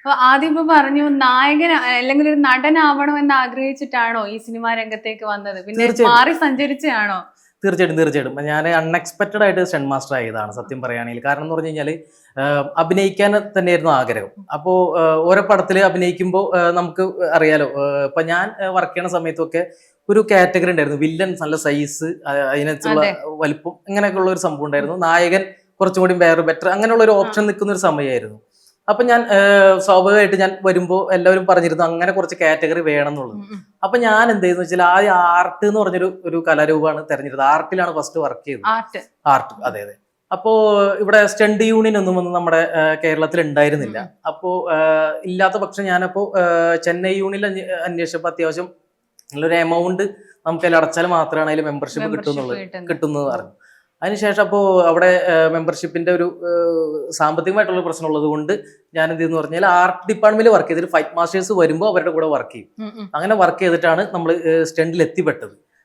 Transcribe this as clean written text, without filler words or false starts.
അപ്പൊ ആദ്യം ഇപ്പൊ പറഞ്ഞു നായകൻ അല്ലെങ്കിൽ ഒരു നടനാവണമെന്ന് ആഗ്രഹിച്ചിട്ടാണോ ഈ സിനിമാ രംഗത്തേക്ക് വന്നത്? പിന്നെ മാറി സഞ്ചരിച്ചാണോ? തീർച്ചയായിട്ടും ഞാൻ അൺഎക്സ്പെക്റ്റഡ് ആയിട്ട് സ്റ്റണ്ട് മാസ്റ്റർ ആയതാണ് സത്യം പറയുകയാണെങ്കിൽ. കാരണം എന്ന് പറഞ്ഞു കഴിഞ്ഞാൽ അഭിനയിക്കാൻ തന്നെയായിരുന്നു ആഗ്രഹം. അപ്പോൾ ഓരോ പടത്തിൽ അഭിനയിക്കുമ്പോൾ നമുക്ക് അറിയാലോ, ഇപ്പൊ ഞാൻ വർക്ക് ചെയ്യുന്ന സമയത്തൊക്കെ ഒരു കാറ്റഗറി ഉണ്ടായിരുന്നു. വില്ലൻ നല്ല സൈസ്, അതിനകത്തുള്ള വലിപ്പം, ഇങ്ങനെയൊക്കെ ഉള്ള ഒരു സംഭവം ഉണ്ടായിരുന്നു. നായകൻ കുറച്ചും കൂടി വേറെ ബെറ്റർ, അങ്ങനെയുള്ള ഒരു ഓപ്ഷൻ നിൽക്കുന്ന ഒരു സമയമായിരുന്നു. അപ്പൊ ഞാൻ സ്വാഭാവികമായിട്ട് ഞാൻ വരുമ്പോ എല്ലാവരും പറഞ്ഞിരുന്നു അങ്ങനെ കുറച്ച് കാറ്റഗറി വേണം എന്നുള്ളത്. അപ്പൊ ഞാൻ എന്ത് ചെയ്യുന്ന വെച്ചാൽ ആദ്യം ആർട്ട് എന്ന് പറഞ്ഞൊരു കലാരൂപമാണ് തെരഞ്ഞെടുത്തത്. ആർട്ടിലാണ് ഫസ്റ്റ് വർക്ക് ചെയ്തത്. ആർട്ട്, അതെ. അപ്പോ ഇവിടെ സ്റ്റണ്ട് യൂണിയൻ ഒന്നും വന്ന് നമ്മുടെ കേരളത്തിൽ ഉണ്ടായിരുന്നില്ല. അപ്പോ ഇല്ലാത്ത പക്ഷം ഞാനപ്പോ ചെന്നൈ യൂണിയനിൽ അന്വേഷിച്ചപ്പോ അത്യാവശ്യം നല്ലൊരു എമൗണ്ട് നമുക്ക് അതിൽ അടച്ചാൽ മാത്രമാണ് അതിൽ മെമ്പർഷിപ്പ് കിട്ടുന്നത് പറഞ്ഞു. അതിനുശേഷം അപ്പോൾ അവിടെ മെമ്പർഷിപ്പിന്റെ ഒരു സാമ്പത്തികമായിട്ടുള്ള പ്രശ്നം ഉള്ളത് കൊണ്ട് ഞാൻ എന്ത് ചെയ്യുന്നു പറഞ്ഞാൽ ആർട്ട് ഡിപ്പാർട്ട്മെന്റിൽ വർക്ക് ചെയ്തിട്ട് ഫൈറ്റ് മാസ്റ്റേഴ്സ് വരുമ്പോൾ അവരുടെ കൂടെ വർക്ക് ചെയ്യും. അങ്ങനെ വർക്ക് ചെയ്തിട്ടാണ് നമ്മൾ സ്റ്റണ്ടിൽ എത്തിപ്പെട്ടത്.